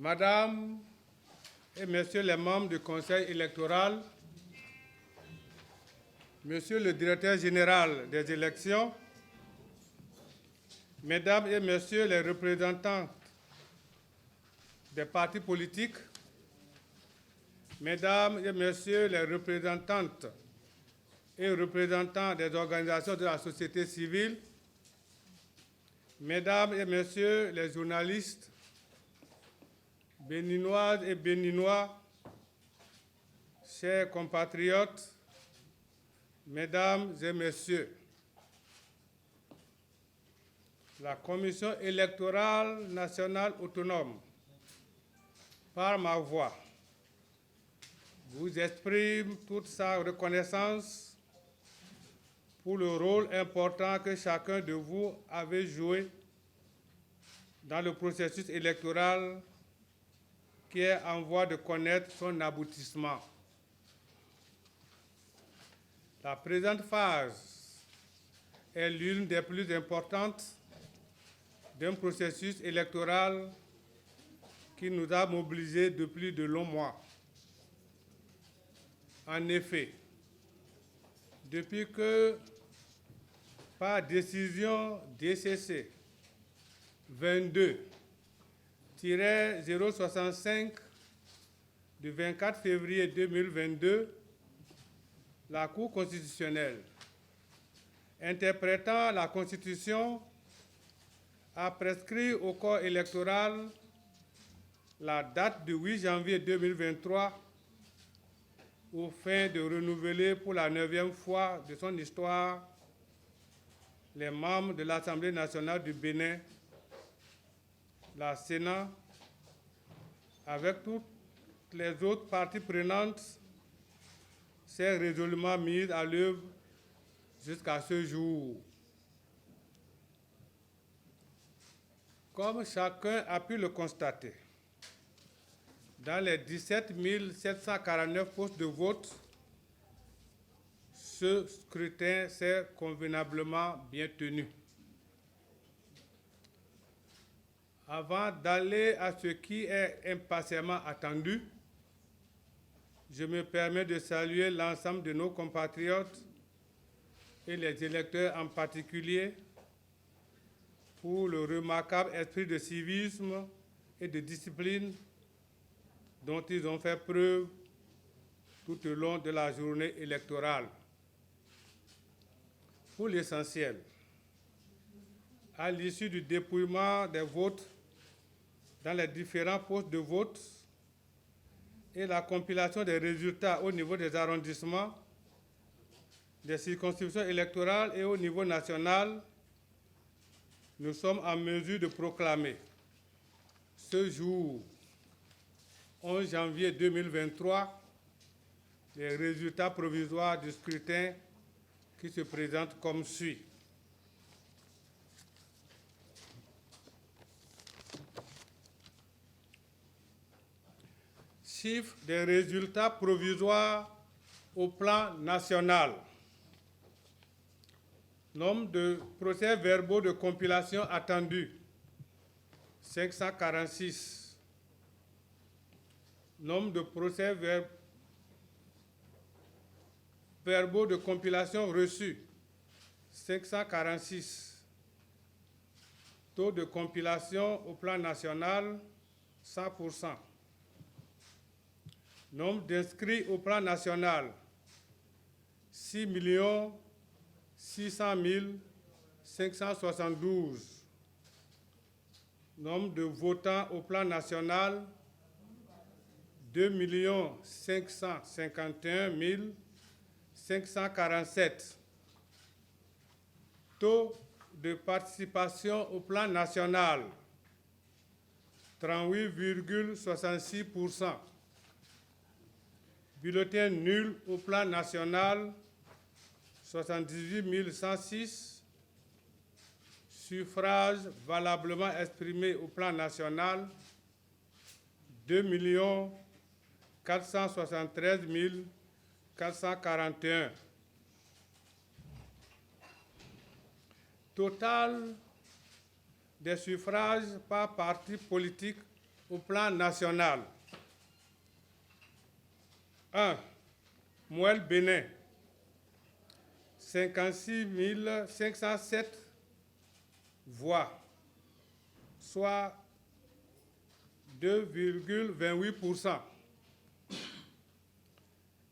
Madame et Messieurs les membres du Conseil électoral, Monsieur le Directeur général des élections, Mesdames et Messieurs les représentants des partis politiques, Mesdames et Messieurs les représentantes et représentants des organisations de la société civile, Mesdames et Messieurs les journalistes, béninoises et béninois, chers compatriotes, Mesdames et Messieurs, la Commission électorale nationale autonome, par ma voix, vous exprime toute sa reconnaissance pour le rôle important que chacun de vous avait joué dans le processus électoral qui est en voie de connaître son aboutissement. La présente phase est l'une des plus importantes d'un processus électoral qui nous a mobilisés depuis de longs mois. En effet, depuis que, par décision DCC 22-065 du 24 février 2022, la Cour constitutionnelle, interprétant la Constitution, a prescrit au corps électoral la date du 8 janvier 2023 aux fins de renouveler pour la 9e fois de son histoire les membres de l'Assemblée nationale du Bénin, la Sénat, avec toutes les autres parties prenantes, s'est résolument mise à l'œuvre jusqu'à ce jour. Comme chacun a pu le constater, dans les 17 749 postes de vote, ce scrutin s'est convenablement bien tenu. Avant d'aller à ce qui est impatiemment attendu, je me permets de saluer l'ensemble de nos compatriotes et les électeurs en particulier pour le remarquable esprit de civisme et de discipline dont ils ont fait preuve tout au long de la journée électorale. Pour l'essentiel, à l'issue du dépouillement des votes dans les différents postes de vote et la compilation des résultats au niveau des arrondissements, des circonscriptions électorales et au niveau national, nous sommes en mesure de proclamer ce jour, 11 janvier 2023, les résultats provisoires du scrutin qui se présentent comme suit. Chiffre des résultats provisoires au plan national. Nombre de procès-verbaux de compilation attendus, 546. Nombre de procès-verbaux de compilation reçus, 546. Taux de compilation au plan national, 100%. Nombre d'inscrits au plan national, 6 600 572. Nombre de votants au plan national, 2 551 547. Taux de participation au plan national, 38,66%. Bulletins nuls au plan national, 78 106. Suffrages valablement exprimés au plan national, 2 473 441. Total des suffrages par parti politique au plan national. 1. Mouel Bénin, 56 507 voix, soit 2,28%.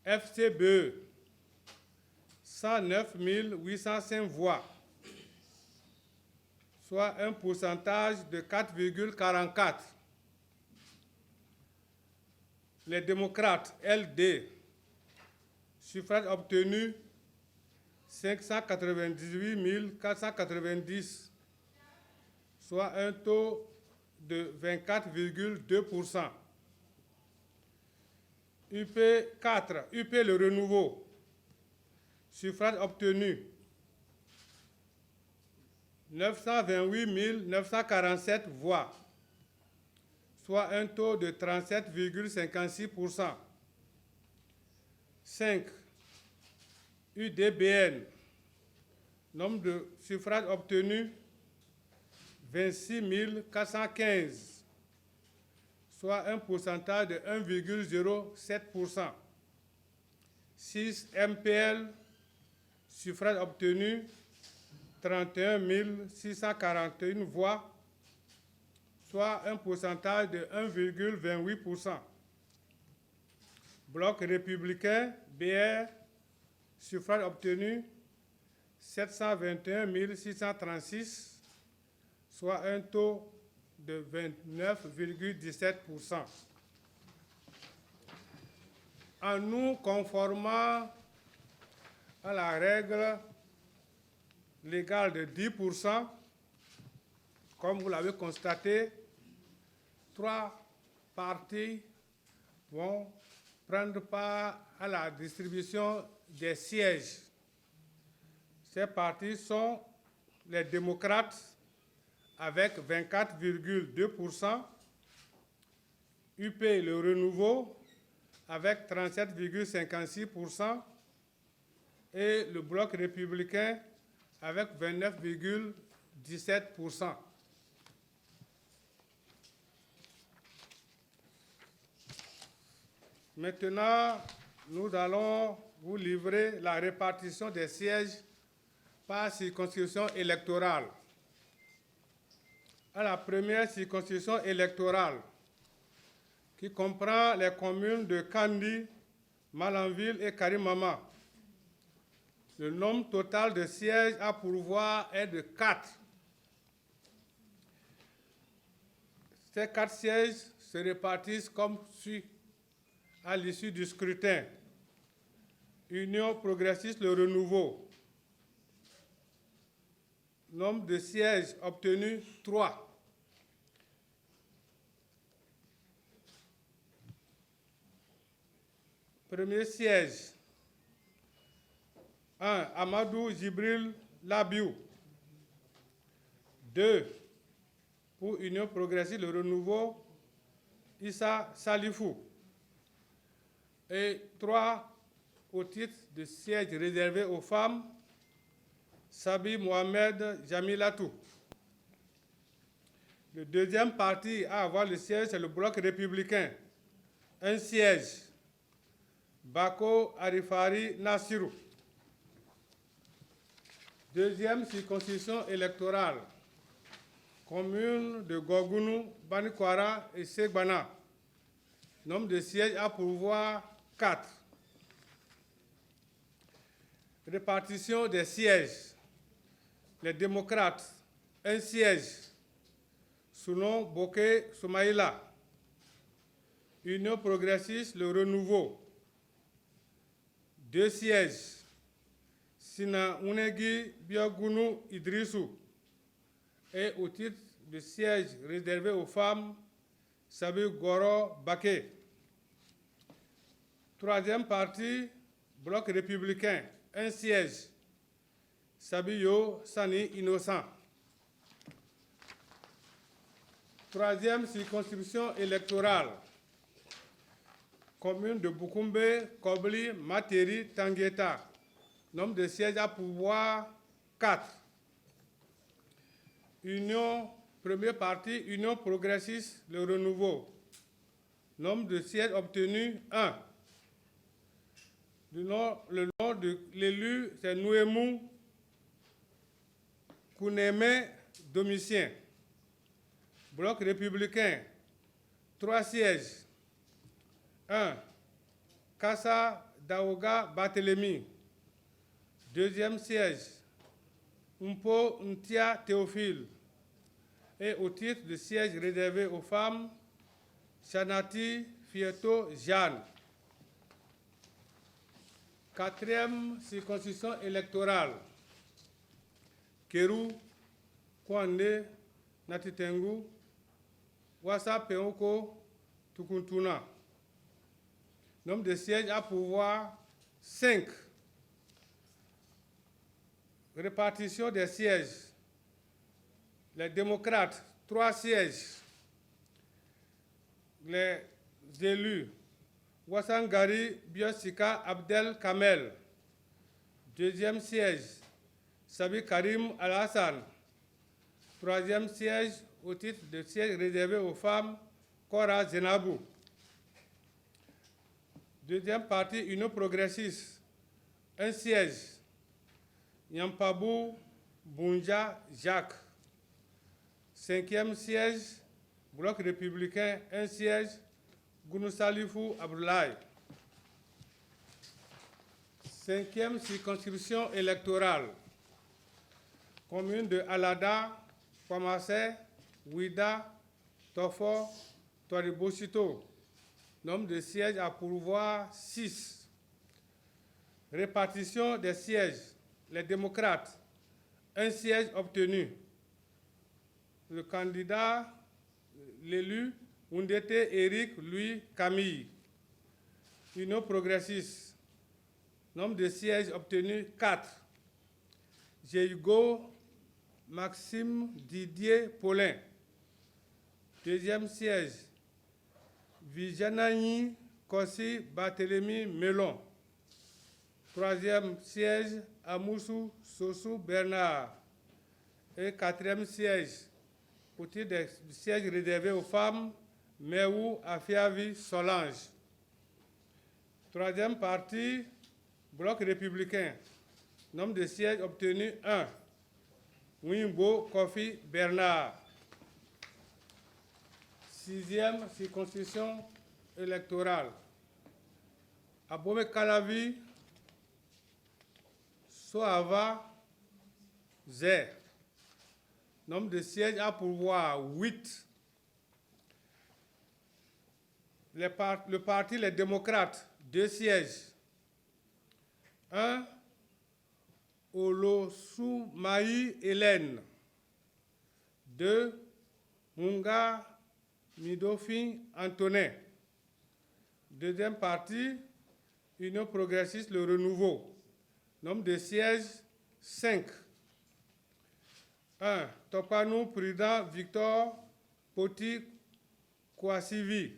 FCBE, 109 805 voix, soit un pourcentage de 4,44. Les démocrates, LD, suffrage obtenu 598 490, soit un taux de 24,2%. UP 4, UP le renouveau, suffrage obtenu 928 947 voix, soit un taux de 37,56%. 5. UDBN, nombre de suffrages obtenus 26 415, soit un pourcentage de 1,07%. 6. MPL, suffrages obtenus 31 641 voix, soit un pourcentage de 1,28%. Bloc républicain, BR, suffrage obtenu 721 636, soit un taux de 29,17%. En nous conformant à la règle légale de 10%, comme vous l'avez constaté, 3 partis vont prendre part à la distribution des sièges. Ces partis sont les démocrates avec 24,2%, UP le renouveau avec 37,56% et le bloc républicain avec 29,17%. Maintenant, nous allons vous livrer la répartition des sièges par circonscription électorale. À la première circonscription électorale, qui comprend les communes de Kandi, Malanville et Karimama, le nombre total de sièges à pourvoir est de 4. Ces 4 sièges se répartissent comme suit à l'issue du scrutin. Union progressiste Le Renouveau. Nombre de sièges obtenus 3. Premier siège. 1. Amadou Jibril Labiou. 2. Pour Union progressiste Le Renouveau, Issa Salifou. Et 3. Au titre de siège réservé aux femmes, Sabi Mohamed Jamilatou. Le deuxième parti à avoir le siège, c'est le bloc républicain. Un siège, Bako Arifari Nassirou. Deuxième circonscription électorale, commune de Gogounou, Banikwara et Segbana. Nombre de sièges à pourvoir 4. Répartition des sièges. Les démocrates, un siège, Sounon Boké Soumaïla. Union progressiste Le Renouveau, 2 sièges, Sina Unegi Biogounou Idrissou. Et au titre de siège réservé aux femmes, Sabi Goro Baké. Troisième partie, bloc républicain, un siège, Sabiyo Sani Innocent. Troisième circonscription électorale, commune de Boukoumbe, Kobli, Materi, Tangueta. Nombre de sièges à pouvoir 4. Union Premier parti, Union progressiste, le renouveau. Nombre de sièges obtenus, 1. Le nom de l'élu, c'est Nouemou Kounémé Domitien. Bloc républicain, 3 sièges. 1. Kassa Daouga Barthélemy. Deuxième siège, Mpo Ntia Théophile. Et au titre de siège réservé aux femmes, Chanati Fieto Jeanne. Quatrième circonscription électorale, Kéru, Kwande, Natitengu, Wassa Peoko, Tukuntuna. Nombre de sièges à pouvoir, 5. Répartition des sièges. Les démocrates, 3 sièges. Les élus, Wassangari Biosika Abdel Kamel. Deuxième siège, Sabi Karim Al-Hassan. Troisième siège, au titre de siège réservé aux femmes, Kora Zenabou. Deuxième partie, Union progressiste, 1 siège, Nyampabou Bounja Jacques. 5e siège, Bloc républicain, 1 siège, Gounousalifou Abdoulaye. 5e circonscription électorale, commune de Alada, Kwamassé, Ouida, Tofo, Toribosito. Nombre de sièges à pourvoir, 6. Répartition des sièges. Les démocrates, 1 siège obtenu. Le candidat, l'élu, Oundete Eric Louis Camille. Union progressiste, nombre de sièges obtenus, 4. Jéhugo Maxime Didier Paulin. Deuxième siège, Vijanani Kossi Barthélemy Melon. Troisième siège, Amoussou Sossou Bernard. Et 4e siège, au titre des sièges réservés aux femmes, Meou Afiavi Solange. 3e partie, Bloc républicain. Nombre de sièges obtenus, 1. Wimbo Kofi Bernard. 6e circonscription électorale. Abome Kalavi, Soava, Zé. Nombre de sièges à pourvoir, 8. Le parti Les Démocrates, 2 sièges. 1. Olosoumaï Hélène. 2. Munga Midofin Antonin. Deuxième partie, Union progressiste Le Renouveau. Nombre de sièges, 5. 1. Topanou Prudent Victor Poti Kouassivi.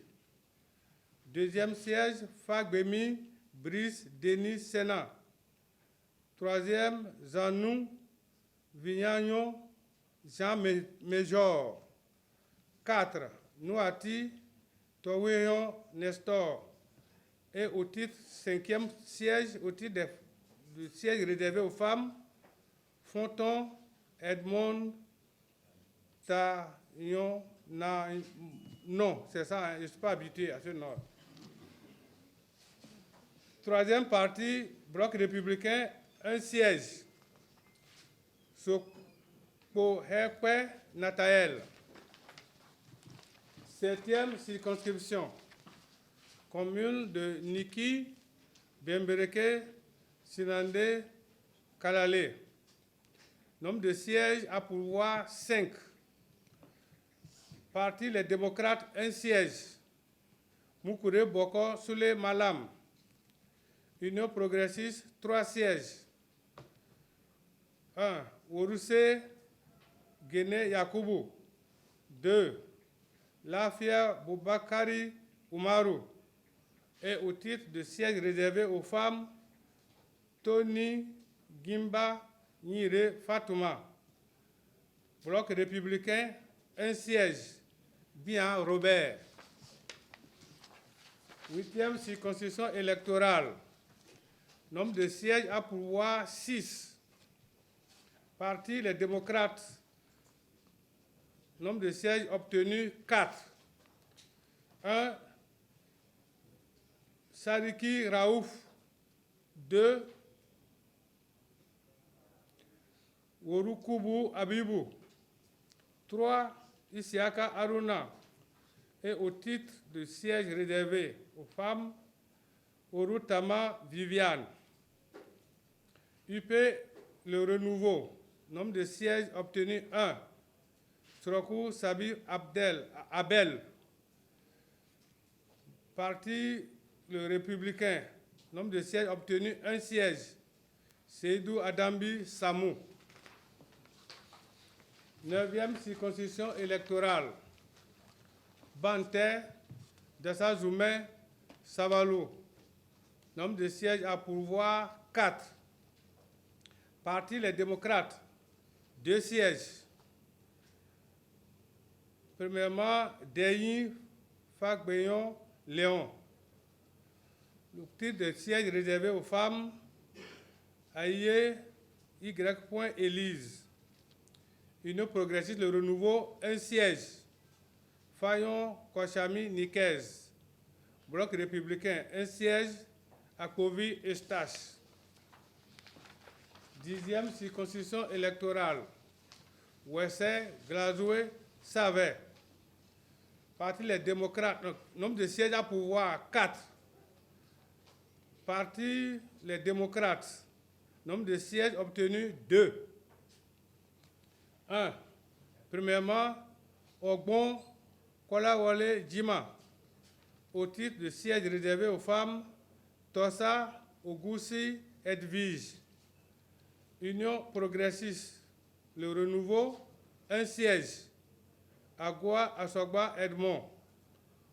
Deuxième siège, Fagbemi Brice Denis Sénat. Troisième, Zanou Vignagnon Jean Méjor. 4. Nouati Toweyon Nestor. Et au titre, 5e siège, au titre du siège réservé aux femmes, Fonton Edmond Taillon. Non, c'est ça, je ne suis pas habitué à ce nom. 3e partie, Bloc républicain, 1 siège. Sopo Hekwe Nataël. 7e circonscription, commune de Niki, Bembereke, Sinande, Kalale. Nombre de sièges à pourvoir, 5. Parti Les Démocrates, 1 siège. Moukoure Boko Soule Malam. Union progressiste, 3 sièges. 1. Ourousse Guéné Yakoubou. 2. Lafia Boubakari Oumarou. Et au titre de siège réservé aux femmes, Tony Gimba Nire Fatouma. Bloc républicain, un siège. Bien, Robert. 8e circonscription électorale. Nombre de sièges à pourvoir 6. Parti les démocrates. Nombre de sièges obtenus 4. 1. Sadiki Raouf. 2. Worukubu Abibou. 3. Isiaka Aruna. Et au titre de siège réservé aux femmes, Orutama Viviane. UP Le Renouveau. Nombre de sièges obtenus 1. Srokou Sabir Abel. Parti Le Républicain. Nombre de sièges obtenus 1 siège. Seydou Adambi Samou. 9e circonscription électorale. Banter, Dassazoumé, Savalou. Nombre de sièges à pourvoir 4. Parti les démocrates, 2 sièges. Premièrement, Deyi Fakbeyon Léon. Le titre de siège réservé aux femmes, Aïe Y. Élise. Union progressiste Le Renouveau, 1 siège. Fayon Kochami Nikez. Bloc républicain, 1 siège. Akovi Eustache. 10e circonscription électorale. Ouessé, Glazoué, Savet. Parti les démocrates, nombre de sièges à pouvoir 4. Parti les démocrates, nombre de sièges obtenus 2. 1. Premièrement, Ogbon Kolawole Djima. Au titre de siège réservé aux femmes, Tossa Ogoussi Edwige. Union progressiste, Le Renouveau, 1 siège. Agua Asogba Edmond.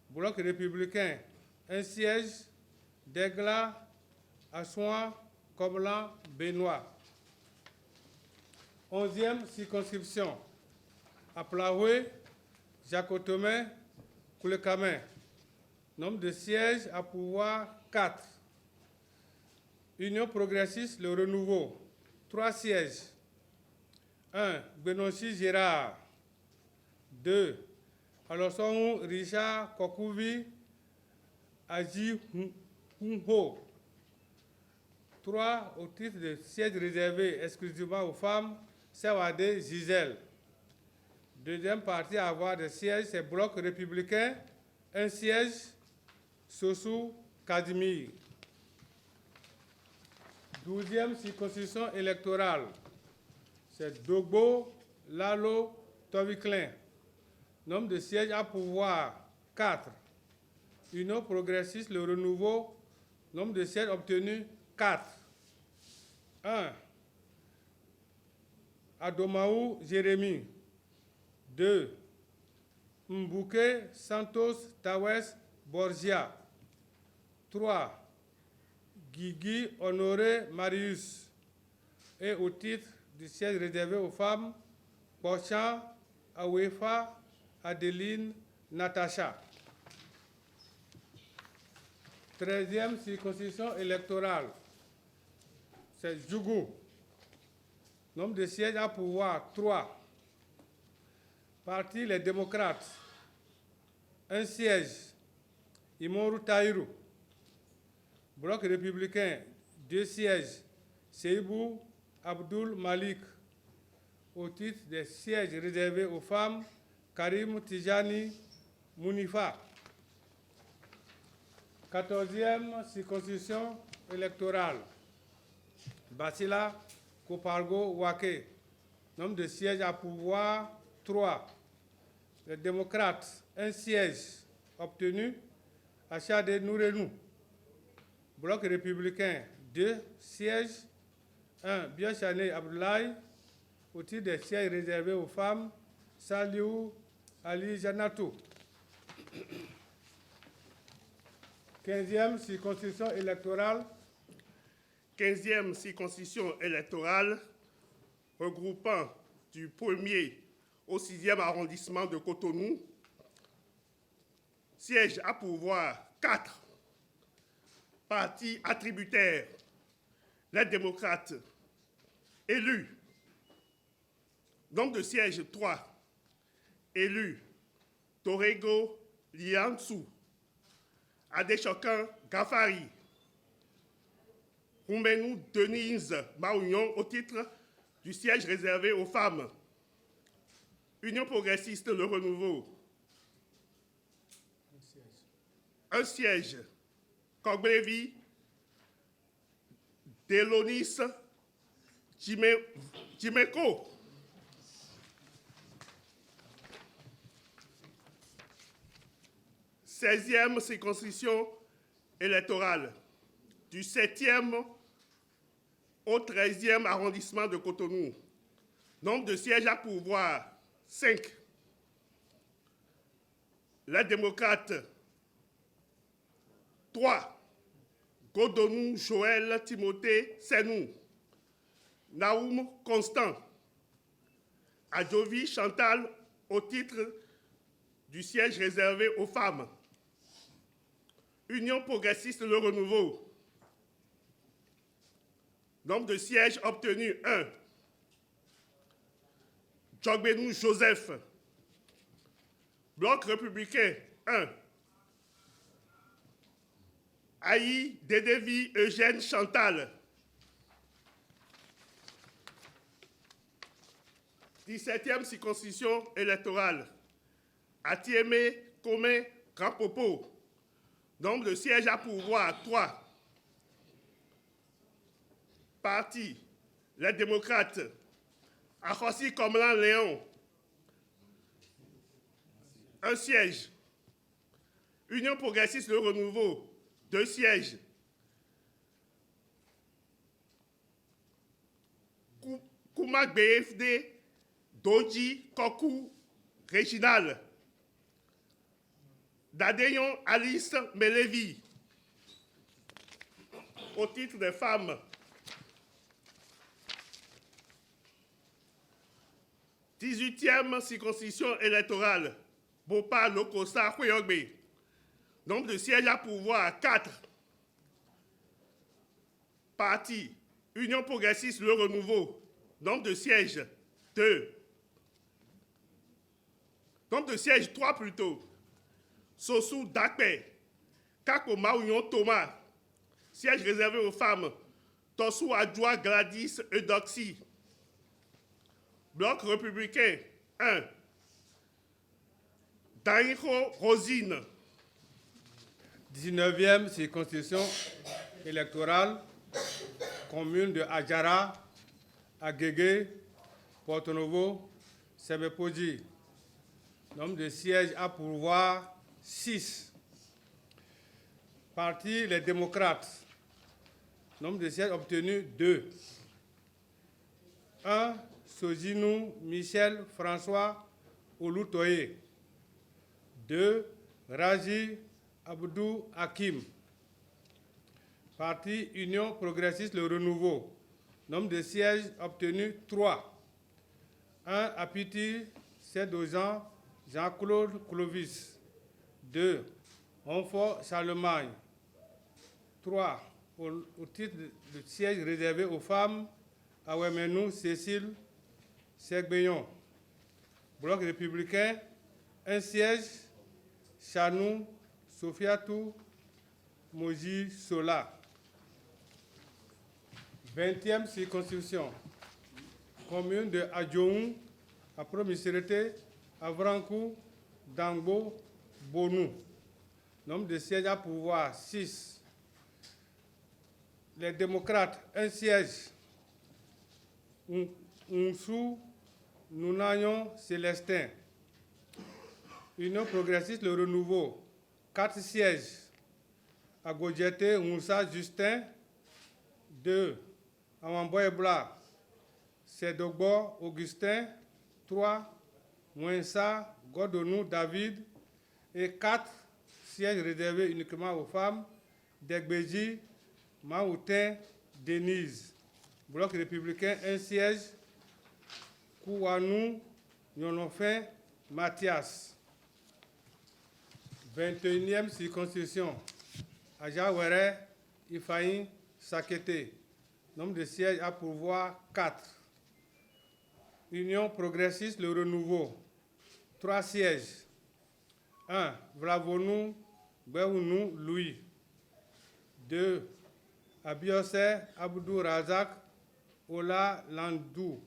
Bloc républicain, 1 siège. Degla Assouan Koblan Benoît. 11e circonscription. Aplaoué, Jacotomé, Koulekame. Nombre de sièges à pouvoir 4. Union progressiste, Le Renouveau, 3 sièges. 1. Benonchi Gérard. 2. Alosson Richard Kokouvi Aji Hunho. 3. Au titre de siège réservé exclusivement aux femmes, Sewade Gisèle. Deuxième parti à avoir des sièges, c'est Bloc républicain, 1 siège, Sossou Kadimir. 12e circonscription électorale, c'est Dogbo Lalo Toviklin. Nombre de sièges à pouvoir 4. Union progressiste Le Renouveau, nombre de sièges obtenus 4. 1. Adomaou Jérémy. 2. Mbouke Santos Tawes Borgia. 3. Guigui Honoré Marius. Et au titre du siège réservé aux femmes, Pochan Awefa Adeline Natacha. 13e circonscription électorale, c'est Djougou. Nombre de sièges à pouvoir 3. Parti les démocrates, 1 siège. Imoru Taïrou. Bloc républicain, 2 sièges. Seibou Abdul Malik. Au titre des sièges réservés aux femmes, Karim Tijani Mounifa. 14e circonscription électorale, Basila Kopargo Wake. Nombre de sièges à pouvoir 3. Les démocrates, 1 siège obtenu. Achade Nourenou. Bloc républicain, 2 sièges. 1. Biochane Abdoulaye. Au titre des sièges réservés aux femmes, Saliou Ali Janatou. 15e circonscription électorale. 15e circonscription électorale regroupant du 1er au 6e arrondissement de Cotonou. Siège à pourvoir 4. Parti attributaire, les démocrates, élus. Nombre de sièges 3. Élus, Torego Liansou, Adéchokan Gafari, Roumenou Denise Maounion au titre du siège réservé aux femmes. Union progressiste Le Renouveau. Un siège. Kogbevi Delonis Jimeko. « 16e circonscription électorale du 7e au 13e arrondissement de Cotonou. Nombre de sièges à pourvoir, 5. Les démocrates, 3. Godonou Joël Timothée Senou. Naoum Constant. Adjovi Chantal au titre du siège réservé aux femmes. Union progressiste Le Renouveau. Nombre de sièges obtenus, 1. Djogbenou Joseph. Bloc républicain, 1. Aïe Dédévi Eugène Chantal. 17e circonscription électorale. Atiémé Komé Grand-Popo. Nombre de sièges à pourvoir, 3. Parti, les démocrates. Akhossi Komlan Léon. 1 siège. Union progressiste Le Renouveau. 2 sièges. Koumak BFD, Doji Kokou Réginal. Dadeyon Alice Melevi, au titre des femmes. « 18e circonscription électorale, Bopa Lokosa Khoyogbe. Nombre de sièges à pourvoir, 4. Parti, Union progressiste Le Renouveau. Nombre de sièges, 2. Nombre de sièges, 3 plutôt. Sossou Dakpe, Kako Maounion Thomas, siège réservé aux femmes, Tossou Adjoa Gladys Eudoxie. Bloc républicain, 1. Daïro Rosine. 19e circonscription électorale, commune de Adjara, Agégué, Porto Novo, Sebepoji. Nombre de sièges à pourvoir, 6. Parti les démocrates. Nombre de sièges obtenus, 2. 1. Sojinou Michel François Ouloutoye. 2. Raji Abdou Hakim. Parti Union progressiste Le Renouveau. Nombre de sièges obtenus, 3. 1. Apiti Sédojan Jean-Claude Clovis. 2. Honfort Charlemagne. 3. Au titre de siège réservé aux femmes, Awemenou Cécile Segbeyon. Bloc républicain, 1 siège, Chanou Sofiatou Moji Sola. 20e circonscription, commune de Adjoun, à Promisérité, Avrankou, Dango, Bonou. Nombre de sièges à pourvoir, 6. Les démocrates, 1 siège. Ounsou, Nounayon, Célestin. Union progressiste Le Renouveau, 4 sièges. Agodjete, Moussa, Justin. 2. Amamboy Bla, Sedogbo, Augustin. 3. Mouensa, Godonou, David. Et 4 sièges réservés uniquement aux femmes, Degbeji, Maoutin, Denise. Bloc républicain, 1 siège, Kouanou, Nyonofin Mathias. 21e circonscription, Ajawere Ifaïn Sakete. Nombre de sièges à pourvoir 4. Union progressiste Le Renouveau, 3 sièges. 1. Vlavonou Béhounou Louis. 2. Abiose Abdou Razak Ola Landou.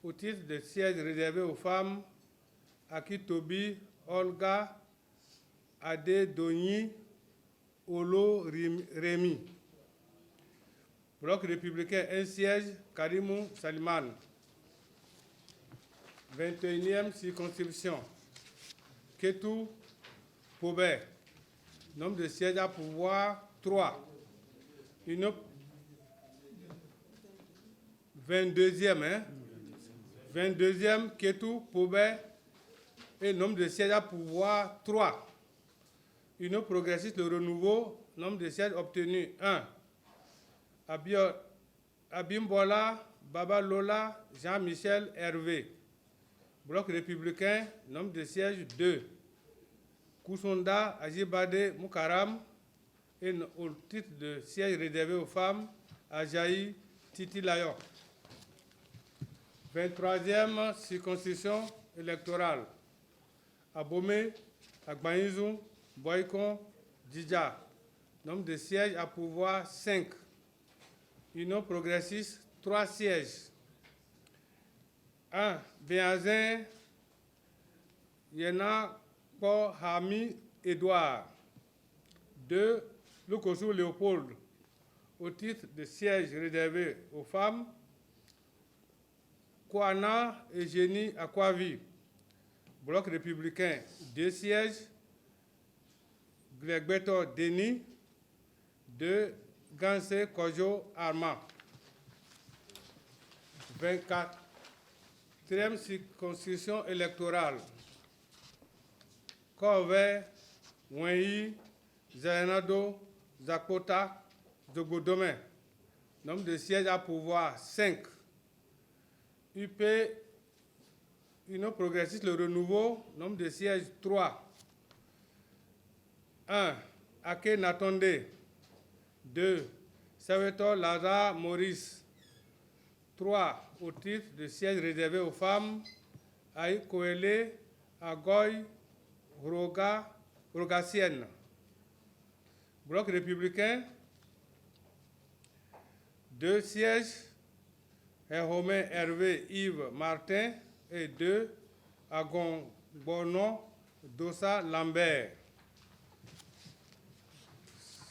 Au titre de siège réservé aux femmes, Akitobi Olga Ade Doni Olo Rémi. Bloc républicain, un siège, Karimou Saliman. 21e circonscription, Ketou Pobé. Nombre de sièges à pourvoir 3. 22e, 22e, Ketou Pobé. Et nombre de sièges à pourvoir 3. Union progressiste Le Renouveau, nombre de sièges obtenus 1. Abimbola Babalola Jean-Michel Hervé. Bloc républicain, nombre de sièges 2. Kousonda Ajibade Moukaram. Et au titre de siège réservé aux femmes, Ajaï Titi Layon. 23e circonscription électorale. Abomé, Agbaïzou, Boykon, Djidja. Nombre de sièges à pourvoir 5. Union progressiste, 3 sièges. 1. Béazin, Yena, Po, Hami, Edouard. 2. Lukosu Léopold. Au titre de siège réservé aux femmes, Kouana Eugénie Akwavi. Bloc républicain, 2 sièges. Glegbeto Denis. 2. Gansé Kojo Arma. 24e circonscription électorale. Kove, Wenyi, Zayanado, Zakota, Zogodome. Nombre de sièges à pourvoir 5. UP, Union progressiste Le Renouveau, nombre de sièges 3. 1. Ake Natonde. 2. Saveto Laza Maurice. 3. Au titre de siège réservé aux femmes, Aïe Koele, Agoy, Rogasienne. Bloc républicain, 2 sièges, Heromé Hervé Yves Martin et 2, Agon Bono Dossa Lambert.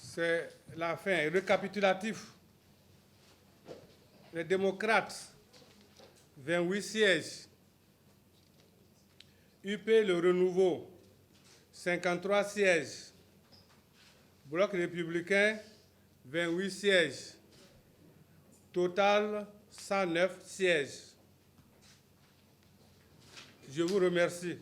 C'est la fin. Récapitulatif. Les démocrates, 28 sièges. UP Le Renouveau, 53 sièges. Bloc républicain, 28 sièges. Total, 109 sièges. Je vous remercie.